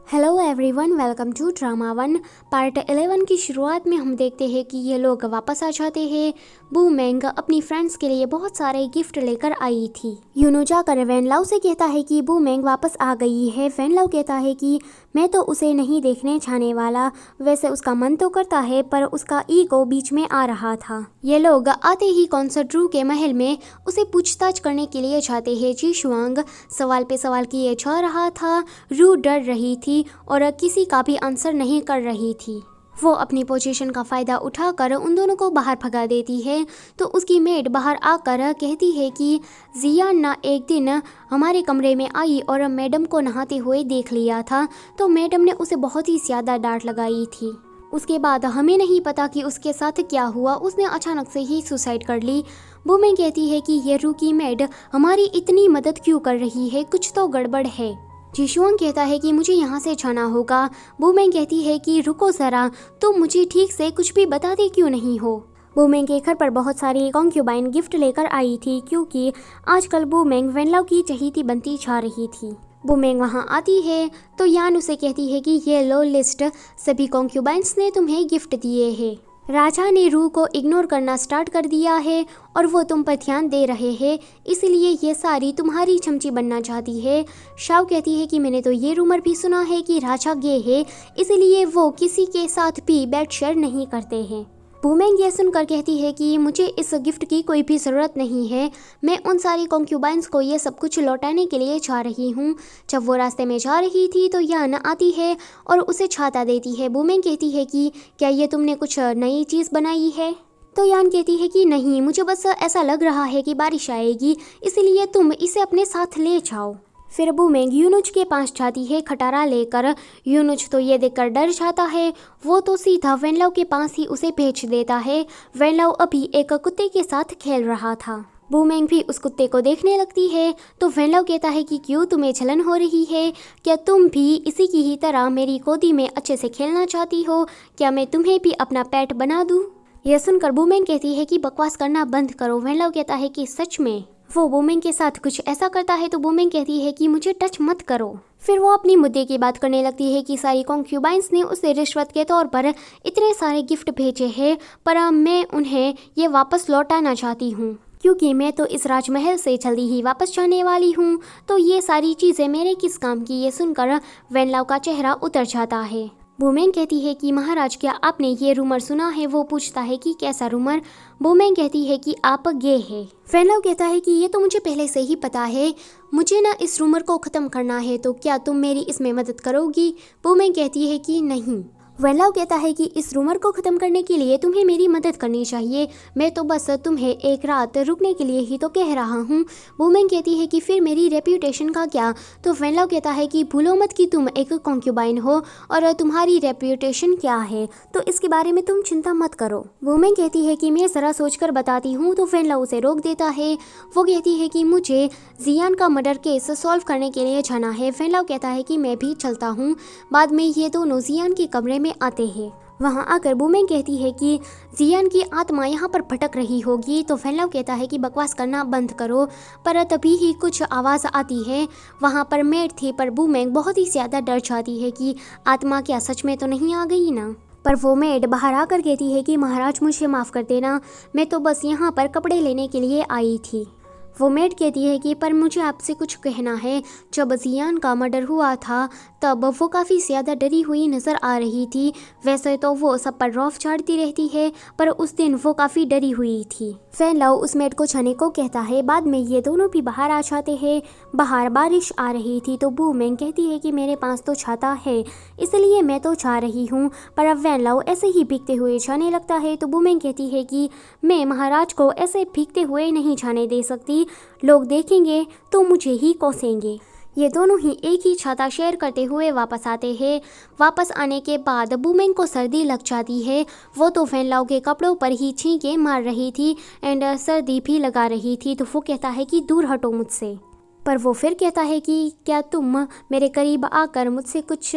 Hello everyone, welcome to drama one. Part 11 की शुरुआत में हम देखते हैं कि ये लोग वापस आ जाते हैं। बू मैंग अपनी फ्रेंड्स के लिए बहुत सारे गिफ्ट लेकर आई थी। यूनो जाकर वैन लाओ से कहता है कि बू मैंग वापस आ गई है। वैन लाओ कहता है कि मैं तो उसे नहीं देखने जाने वाला। वैसे उसका मन तो करता है पर उसका ईगो बीच में आ रहा था। ये लोग आते ही कॉन्सर्ट रू के महल में उसे पूछताछ करने के लिए जाते हैं। जी शुआंग सवाल पे सवाल किए जा रहा था। रू डर रही थी और किसी का भी आंसर नहीं कर रही थी। वो अपनी पोजीशन का फ़ायदा उठाकर उन दोनों को बाहर भगा देती है। तो उसकी मेड बाहर आकर कहती है कि जियान ना एक दिन हमारे कमरे में आई और मैडम को नहाते हुए देख लिया था। तो मैडम ने उसे बहुत ही ज़्यादा डांट लगाई थी। उसके बाद हमें नहीं पता कि उसके साथ क्या हुआ, उसने अचानक से ही सुसाइड कर ली। वो मैं कहती है कि ये रू की मेड हमारी इतनी मदद क्यों कर रही है, कुछ तो गड़बड़ है। जिशुआंग कहता है कि मुझे यहाँ से जाना होगा। बूमेंग कहती है कि रुको ज़रा, तुम मुझे ठीक से कुछ भी बताते क्यों नहीं हो। बूमेंग के घर पर बहुत सारी कॉन्क्यूबाइन गिफ्ट लेकर आई थी क्योंकि आजकल बूमेंग वैनलाओ की चहेती बनती जा रही थी। बूमेंग वहाँ आती है तो यान उसे कहती है कि ये लो लिस्ट, सभी कॉन्क्यूबाइंस ने तुम्हें गिफ्ट दिए हैं। राजा ने रू को इग्नोर करना स्टार्ट कर दिया है और वो तुम पर ध्यान दे रहे हैं, इसलिए ये सारी तुम्हारी चमची बनना चाहती है। शाओ कहती है कि मैंने तो ये रूमर भी सुना है कि राजा गे है, इसलिए वो किसी के साथ भी बेड शेयर नहीं करते हैं। बूमेंग ये सुनकर कहती है कि मुझे इस गिफ्ट की कोई भी ज़रूरत नहीं है, मैं उन सारी कॉन्क्यूबाइंस को ये सब कुछ लौटाने के लिए जा रही हूँ। जब वो रास्ते में जा रही थी तो यान आती है और उसे छाता देती है। बूमेंग कहती है कि क्या ये तुमने कुछ नई चीज़ बनाई है? तो यान कहती है कि नहीं, मुझे बस ऐसा लग रहा है कि बारिश आएगी, इसलिए तुम इसे अपने साथ ले जाओ। फिर बूमेंग यूनुच के पास जाती है खटारा लेकर। यूनुच तो ये देखकर डर जाता है। वो तो सीधा वैनलाओ के पास ही उसे भेज देता है। वैनलाओ अभी एक कुत्ते के साथ खेल रहा था। बूमेंग भी उस कुत्ते को देखने लगती है तो वैनलाओ कहता है कि क्यों, तुम्हें जलन हो रही है? क्या तुम भी इसी की ही तरह मेरी गोदी में अच्छे से खेलना चाहती हो? क्या मैं तुम्हें भी अपना पेट बना दूँ? यह सुनकर बूमेंग कहती है कि बकवास करना बंद करो। वैनलाओ कहता है कि सच में? वो बूमेंग के साथ कुछ ऐसा करता है तो बूमेंग कहती है कि मुझे टच मत करो। फिर वो अपनी मुद्दे की बात करने लगती है कि सारी कॉन्क्यूबाइंस ने उसे रिश्वत के तौर पर इतने सारे गिफ्ट भेजे हैं, पर मैं उन्हें ये वापस लौटाना चाहती हूँ क्योंकि मैं तो इस राजमहल से जल्दी ही वापस जाने वाली हूँ, तो ये सारी चीज़ें मेरे किस काम की? ये सुनकर वैनलाओ का चेहरा उतर जाता है। बूमेंग कहती है कि महाराज, क्या आपने ये रूमर सुना है? वो पूछता है कि कैसा रूमर? बूमेंग कहती है कि आप गे हैं। वैनलाओ कहता है कि ये तो मुझे पहले से ही पता है, मुझे ना इस रूमर को ख़त्म करना है, तो क्या तुम मेरी इसमें मदद करोगी? बूमेंग कहती है कि नहीं। वैनलाओ कहता है कि इस रूमर को ख़त्म करने के लिए तुम्हें मेरी मदद करनी चाहिए, मैं तो बस तुम्हें एक रात रुकने के लिए ही तो कह रहा हूँ। बूमेंग कहती है कि फिर मेरी रेप्यूटेशन का क्या? तो वैनलाओ कहता है कि भूलो मत कि तुम एक कॉन्क्यूबाइन हो और तुम्हारी रेप्यूटेशन क्या है, तो इसके बारे में तुम चिंता मत करो। बूमेंग कहती है कि मैं ज़रा सोचकर बताती हूँ, तो वैनलाओ उसे रोक देता है। वो कहती है कि मुझे जियान का मर्डर केस सॉल्व करने के लिए जाना है। वैनलाओ कहता है कि मैं भी चलता हूँ। बाद में ये दोनों जियान के कमरे में आते हैं। वहाँ आकर बूमेंग कहती है कि जियान की आत्मा यहाँ पर भटक रही होगी, तो वैनलाओ कहता है कि बकवास करना बंद करो। पर तभी ही कुछ आवाज़ आती है। वहाँ पर मेड थी, पर बूमेंग बहुत ही ज़्यादा डर जाती है कि आत्मा क्या सच में तो नहीं आ गई ना। पर वो मेड बाहर आकर कहती है कि महाराज, मुझे माफ़ कर देना, मैं तो बस यहाँ पर कपड़े लेने के लिए आई थी। वो मेड कहती है कि पर मुझे आपसे कुछ कहना है। जब जियान का मर्डर हुआ था तब वो काफ़ी ज़्यादा डरी हुई नज़र आ रही थी। वैसे तो वो सब पर रौब झाड़ती रहती है, पर उस दिन वो काफ़ी डरी हुई थी। वैनलाओ उस मेड को जाने को कहता है। बाद में ये दोनों भी बाहर आ जाते हैं। बाहर बारिश आ रही थी तो बूमेंग कहती है कि मेरे पास तो छाता है, इसलिए मैं तो जा रही हूँ। पर अब वैनलाओ ऐसे ही भीगते हुए जाने लगता है तो बूमेंग कहती है कि मैं महाराज को ऐसे भीगते हुए नहीं जाने दे सकती, लोग देखेंगे तो मुझे ही कोसेंगे। ये दोनों ही एक ही छाता शेयर करते हुए वापस आते हैं। वापस आने के बाद बूमेंग को सर्दी लग जाती है। वो तो वैनलाओ के कपड़ों पर ही छींके मार रही थी एंड सर्दी भी लगा रही थी, तो वो कहता है कि दूर हटो मुझसे। पर वो फिर कहता है कि क्या तुम मेरे करीब आकर मुझसे कुछ,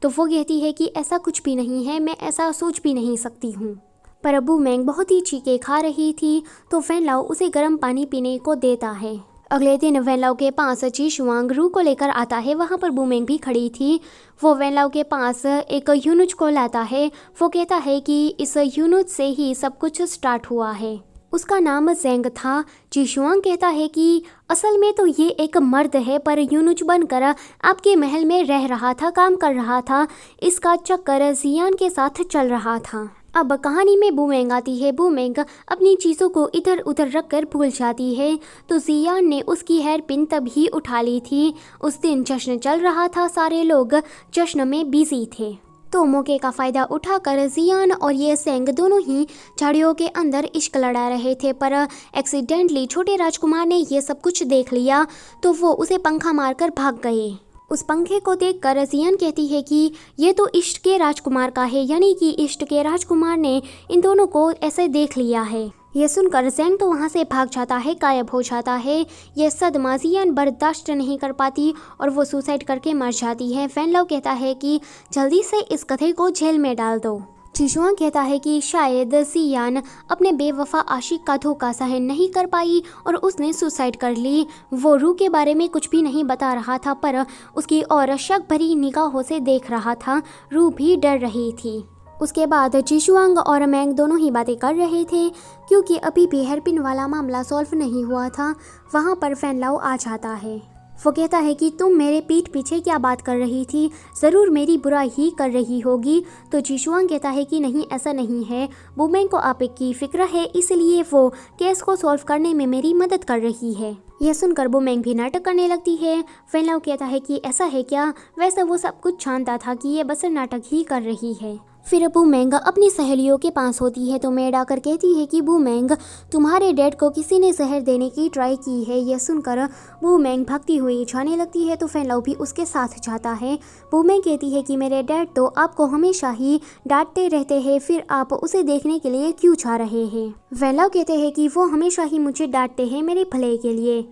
तो वो कहती है कि ऐसा कुछ भी नहीं है, मैं ऐसा सोच भी नहीं सकती हूँ। पर बूमेंग बहुत ही चीखे खा रही थी तो वैनलाओ उसे गर्म पानी पीने को देता है। अगले दिन वेनलाओ के पास जीशुआंग रू को लेकर आता है। वहाँ पर बूमेंग भी खड़ी थी। वो वेनलाओ के पास एक यूनुच को लाता है। वो कहता है कि इस यूनुच से ही सब कुछ स्टार्ट हुआ है। उसका नाम जेंग था। जीशुआंग कहता है कि असल में तो ये एक मर्द है, पर यूनुच बनकर आपके महल में रह रहा था, काम कर रहा था। इसका चक्कर जियान के साथ चल रहा था। अब कहानी में बूमेंग आती है। बूमेंग अपनी चीज़ों को इधर उधर रख कर भूल जाती है, तो जियान ने उसकी हेयर पिन तभी उठा ली थी। उस दिन जश्न चल रहा था, सारे लोग जश्न में बिजी थे। तो मौके का फ़ायदा उठाकर जियान और ये सेंग दोनों ही झाड़ियों के अंदर इश्क लड़ा रहे थे, पर एक्सीडेंटली छोटे राजकुमार ने ये सब कुछ देख लिया, तो वो उसे पंखा मारकर भाग गए। उस पंखे को देखकर जियान कहती है कि ये तो इष्ट के राजकुमार का है, यानी कि इष्ट के राजकुमार ने इन दोनों को ऐसे देख लिया है। ये सुनकर जेंग तो वहाँ से भाग जाता है, गायब हो जाता है। ये सदमा जियान बर्दाश्त नहीं कर पाती और वो सुसाइड करके मर जाती है। वेनलाओ कहता है कि जल्दी से इस गधे को जेल में डाल दो। जीशुआंग कहता है कि शायद जियान अपने बेवफा आशिक का धोखा सहन नहीं कर पाई और उसने सुसाइड कर ली। वो रू के बारे में कुछ भी नहीं बता रहा था, पर उसकी और शक भरी निगाहों से देख रहा था। रू भी डर रही थी। उसके बाद जीशुआंग और मैंग दोनों ही बातें कर रहे थे, क्योंकि अभी भी हेयरपिन वाला मामला सॉल्व नहीं हुआ था। वहाँ पर वेनलाओ आ जाता है। वो कहता है कि तुम मेरे पीठ पीछे क्या बात कर रही थी, ज़रूर मेरी बुराई ही कर रही होगी। तो जीशुआंग कहता है कि नहीं, ऐसा नहीं है, बूमेंग को आप की फिक्र है, इसलिए वो केस को सॉल्व करने में मेरी मदद कर रही है। यह सुनकर बूमेंग भी नाटक करने लगती है। वेनलाओ कहता है कि ऐसा है क्या? वैसे वो सब कुछ जानता था कि ये बस नाटक ही कर रही है। फिर बूमेंग अपनी सहेलियों के पास होती है, तो मेड आकर कहती है कि बूमेंग, तुम्हारे डैड को किसी ने जहर देने की ट्राई की है। यह सुनकर बूमेंग भागती हुई जाने लगती है, तो वेनलाओ भी उसके साथ जाता है। बूमेंग कहती है कि मेरे डैड तो आपको हमेशा ही डांटते रहते हैं, फिर आप उसे देखने के लिए क्यों जा रहे हैं? वेनलाओ कहते हैं कि वो हमेशा ही मुझे डांटते हैं मेरे भले के लिए,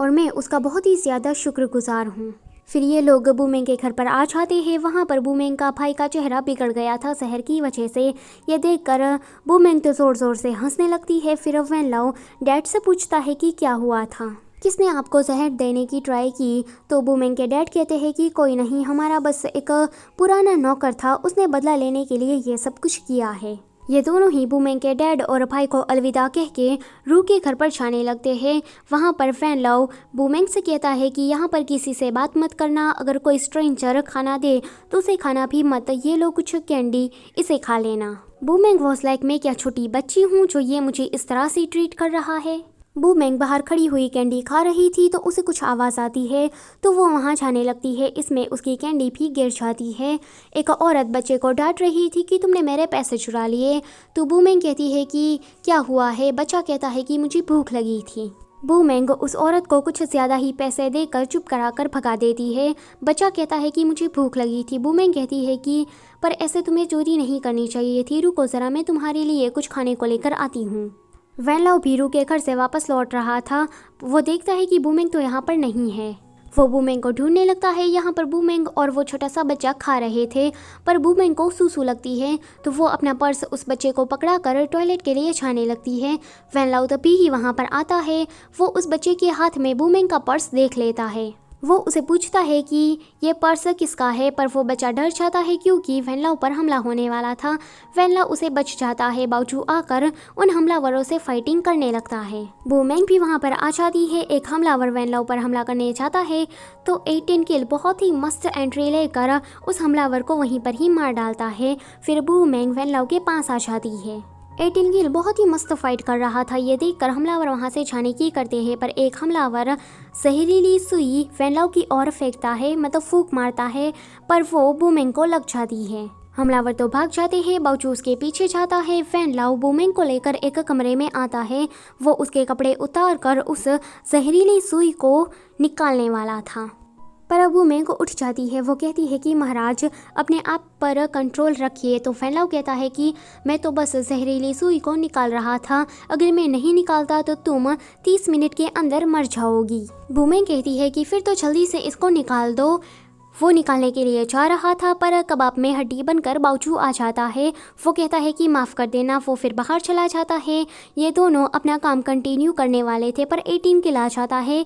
और मैं उसका बहुत ही ज़्यादा शुक्रगुजार हूँ। फिर ये लोग बूमेंग के घर पर आ जाते हैं। वहाँ पर बूमेंग का भाई का चेहरा बिगड़ गया था जहर की वजह से। ये देखकर बूमेंग तो ज़ोर ज़ोर से हंसने लगती है। फिर वेनलाओ डैड से पूछता है कि क्या हुआ था, किसने आपको जहर देने की ट्राई की? तो बूमेंग के डैड कहते हैं कि कोई नहीं, हमारा बस एक पुराना नौकर था, उसने बदला लेने के लिए ये सब कुछ किया है। ये दोनों ही बूमेंग के डैड और भाई को अलविदा कह के रू के घर पर जाने लगते हैं। वहाँ पर वेनलाओ बूमेंग से कहता है कि यहाँ पर किसी से बात मत करना, अगर कोई स्ट्रेंजर खाना दे तो उसे खाना भी मत, ये लो कुछ कैंडी, इसे खा लेना। बूमेंग वॉज लाइक, मैं क्या छोटी बच्ची हूँ जो ये मुझे इस तरह से ट्रीट कर रहा है? बूमेंग बाहर खड़ी हुई कैंडी खा रही थी, तो उसे कुछ आवाज़ आती है, तो वो वहाँ जाने लगती है। इसमें उसकी कैंडी भी गिर जाती है। एक औरत बच्चे को डांट रही थी कि तुमने मेरे पैसे चुरा लिए। तो बूमेंग कहती है कि क्या हुआ है? बच्चा कहता है कि मुझे भूख लगी थी। बूमेंग उस औरत को कुछ ज़्यादा ही पैसे देकर चुप कराकर भगा देती है। बच्चा कहता है कि मुझे भूख लगी थी। बूमेंग कहती है कि पर ऐसे तुम्हें चोरी नहीं करनी चाहिए थी, रुको ज़रा, मैं तुम्हारे लिए कुछ खाने को लेकर आती हूँ। वेनलाओ रू के घर से वापस लौट रहा था। वो देखता है कि बूमेंग तो यहाँ पर नहीं है। वो बूमेंग को ढूंढने लगता है। यहाँ पर बूमेंग और वो छोटा सा बच्चा खा रहे थे, पर बूमेंग को सूसू लगती है, तो वो अपना पर्स उस बच्चे को पकड़ा कर टॉयलेट के लिए जाने लगती है। वेनलाओ तभी ही वहाँ पर आता है। वो उस बच्चे के हाथ में बूमेंग का पर्स देख लेता है। वो उसे पूछता है कि ये पर्स किसका है, पर वो बच्चा डर जाता है क्योंकि वेनलाओ पर हमला होने वाला था। वेनलाओ उसे बच जाता है। बावजू आकर उन हमलावरों से फाइटिंग करने लगता है। बूमेंग भी वहाँ पर आ जाती है। एक हमलावर वेनलाओ पर हमला करने जाता है, तो 18 किल बहुत ही मस्त एंट्री लेकर उस हमलावर को वहीं पर ही मार डालता है। फिर बूमेंग वेनलाओ के पास आ जाती है। 18 किल बहुत ही मस्त फाइट कर रहा था। ये देखकर हमलावर वहाँ से जाने की करते हैं, पर एक हमलावर जहरीली सुई वेनलाओ की ओर फेंकता है, मतलब फूंक मारता है, पर वो बूमेंग को लग जाती है। हमलावर तो भाग जाते हैं, बावजूद उसके पीछे जाता है। वेनलाओ बूमेंग को लेकर एक कमरे में आता है। वो उसके कपड़े उतार कर उस जहरीली सुई को निकालने वाला था, पर बूमेंग उठ जाती है। वो कहती है कि महाराज अपने आप पर कंट्रोल रखिए। तो वेनलाओ कहता है कि मैं तो बस जहरीली सुई को निकाल रहा था, अगर मैं नहीं निकालता तो तुम 30 मिनट के अंदर मर जाओगी। बूमेंग कहती है कि फिर तो जल्दी से इसको निकाल दो। वो निकालने के लिए जा रहा था पर कबाब में हड्डी बनकर बावजू आ जाता है। वो कहता है कि माफ़ कर देना। वो फिर बाहर चला जाता है। ये दोनों अपना काम कंटिन्यू करने वाले थे पर 18 किल आ जाता है।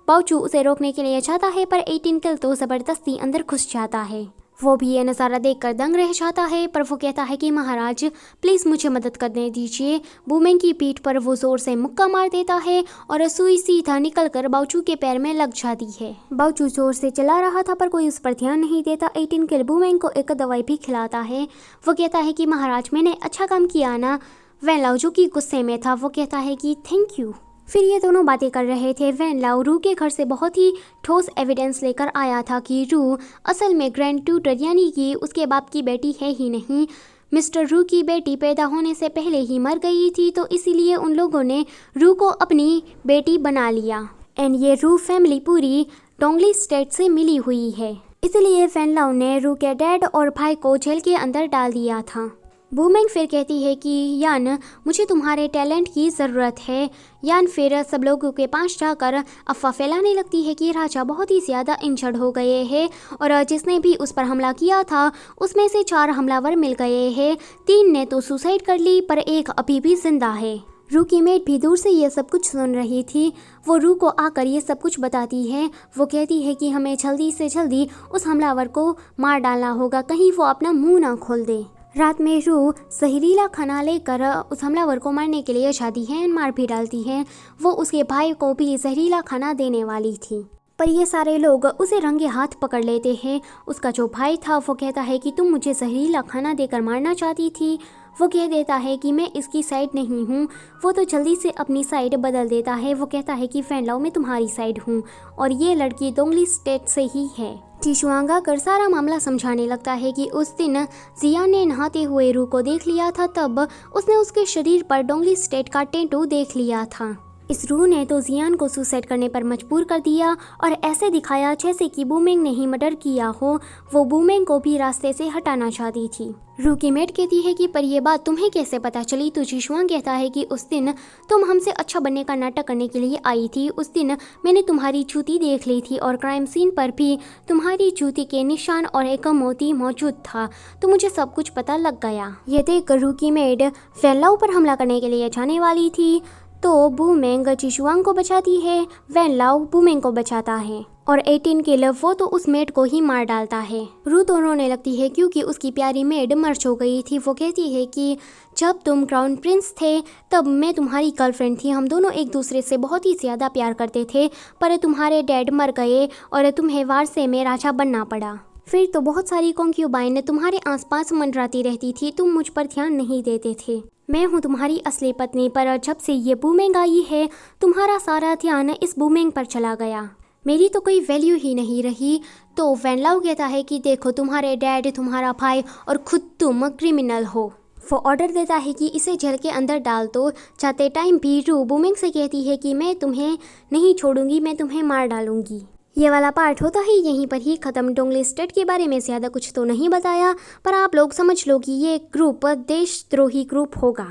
बावजू उसे रोकने के लिए जाता है पर 18 किल तो ज़बरदस्ती अंदर घुस जाता है। वो भी ये नज़ारा देखकर दंग रह जाता है पर वो कहता है कि महाराज प्लीज़ मुझे मदद करने दीजिए। बूमेंग की पीठ पर वो ज़ोर से मुक्का मार देता है और सुई सीधा निकलकर बावजू के पैर में लग जाती है। बावजू ज़ोर से चला रहा था पर कोई उस पर ध्यान नहीं देता। 18 किल बूमेंग को एक दवाई भी खिलाता है। वो कहता है कि महाराज मैंने अच्छा काम किया ना। वैन लाओ जो कि गुस्से में था वो कहता है कि थैंक यू। फिर ये दोनों बातें कर रहे थे। वैन लाओ रू के घर से बहुत ही ठोस एविडेंस लेकर आया था कि रू असल में ग्रैंड ट्यूटर यानी कि उसके बाप की बेटी है ही नहीं। मिस्टर रू की बेटी पैदा होने से पहले ही मर गई थी तो इसीलिए उन लोगों ने रू को अपनी बेटी बना लिया। एंड ये रू फैमिली पूरी डोंगली स्टेट से मिली हुई है। इसलिए वैन लाओ ने रू के डैड और भाई को जेल के अंदर डाल दिया था। बूमेंग फिर कहती है कि यान मुझे तुम्हारे टैलेंट की ज़रूरत है। यान फिर सब लोगों के पास जाकर अफवाह फैलाने लगती है कि राजा बहुत ही ज़्यादा इंजर्ड हो गए हैं और जिसने भी उस पर हमला किया था उसमें से 4 हमलावर मिल गए हैं। 3 ने तो सुसाइड कर ली पर एक अभी भी जिंदा है। रू की मेट भी दूर से ये सब कुछ सुन रही थी। वो रू को आकर ये सब कुछ बताती है। वो कहती है कि हमें जल्दी से जल्दी उस हमलावर को मार डालना होगा, कहीं वो अपना मुंह ना खोल दे। रात में रू जहरीला खाना लेकर उस हमलावर को मारने के लिए जाती है, मार भी डालती है। वो उसके भाई को भी जहरीला खाना देने वाली थी पर ये सारे लोग उसे रंगे हाथ पकड़ लेते हैं। उसका जो भाई था वो कहता है कि तुम मुझे जहरीला खाना देकर मारना चाहती थी। वो कह देता है कि मैं इसकी साइड नहीं हूँ। वो तो जल्दी से अपनी साइड बदल देता है। वो कहता है कि वैन लाओ मैं तुम्हारी साइड हूँ और ये लड़की डोंगली स्टेट से ही है। टीशुआंग आकर सारा मामला समझाने लगता है कि उस दिन जियान ने नहाते हुए रू को देख लिया था, तब उसने उसके शरीर पर डोंगली स्टेट का टैटू देख लिया था। इस रू ने तो जियान को सुसाइड करने पर मजबूर कर दिया और ऐसे दिखाया जैसे कि बूमेंग ने ही मर्डर किया हो। वो बूमेंग को भी रास्ते से हटाना चाहती थी। रू की मेट कहती है कि पर ये बात तुम्हें कैसे पता चली? तो टीशुआंग कहता है कि उस दिन तुम हमसे अच्छा बनने का नाटक करने के लिए आई थी। उस दिन मैंने तुम्हारी जूती देख ली थी और क्राइम सीन पर भी तुम्हारी जूती के निशान और एक मोती मौजूद था, तो मुझे सब कुछ पता लग गया। ये देख रू की मेट वैन लाओ पर हमला करने के लिए जाने वाली थी तो बूमेंग टीशुआंग को बचाती है। वैन लाओ बूमेंग को बचाता है और 18 किल वो तो उस मेड को ही मार डालता है। रू तो रोने लगती है क्योंकि उसकी प्यारी मेड मर हो गई थी। वो कहती है कि जब तुम क्राउन प्रिंस थे तब मैं तुम्हारी गर्लफ्रेंड थी। हम दोनों एक दूसरे से बहुत ही ज़्यादा प्यार करते थे पर तुम्हारे डैड मर गए और तुम्हें वारसे में राजा बनना पड़ा। फिर तो बहुत सारी कॉन्क्यूबाइन तुम्हारे आसपास मंडराती रहती थी, तुम मुझ पर ध्यान नहीं देते थे। मैं हूँ तुम्हारी असली पत्नी पर जब से ये बूमेंग आई है तुम्हारा सारा ध्यान इस बूमेंग पर चला गया। मेरी तो कोई वैल्यू ही नहीं रही। तो वैन लाओ कहता है कि देखो तुम्हारे डैड, तुम्हारा भाई और खुद तुम क्रिमिनल हो। वो ऑर्डर देता है कि इसे जेल के अंदर डाल दो। जाते टाइम भी रू बूमेंग से कहती है कि मैं तुम्हें नहीं छोड़ूंगी, मैं तुम्हें मार डालूंगी। ये वाला पार्ट होता है यहीं पर ही ख़त्म। डोंगली स्टेट के बारे में ज़्यादा कुछ तो नहीं बताया पर आप लोग समझ लो कि ये ग्रुप देशद्रोही ग्रुप होगा।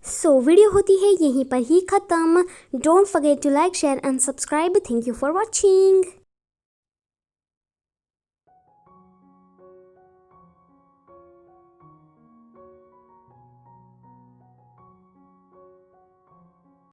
सो वीडियो होती है यहीं पर ही ख़त्म। Don't forget to like, share and subscribe. Thank you for watching.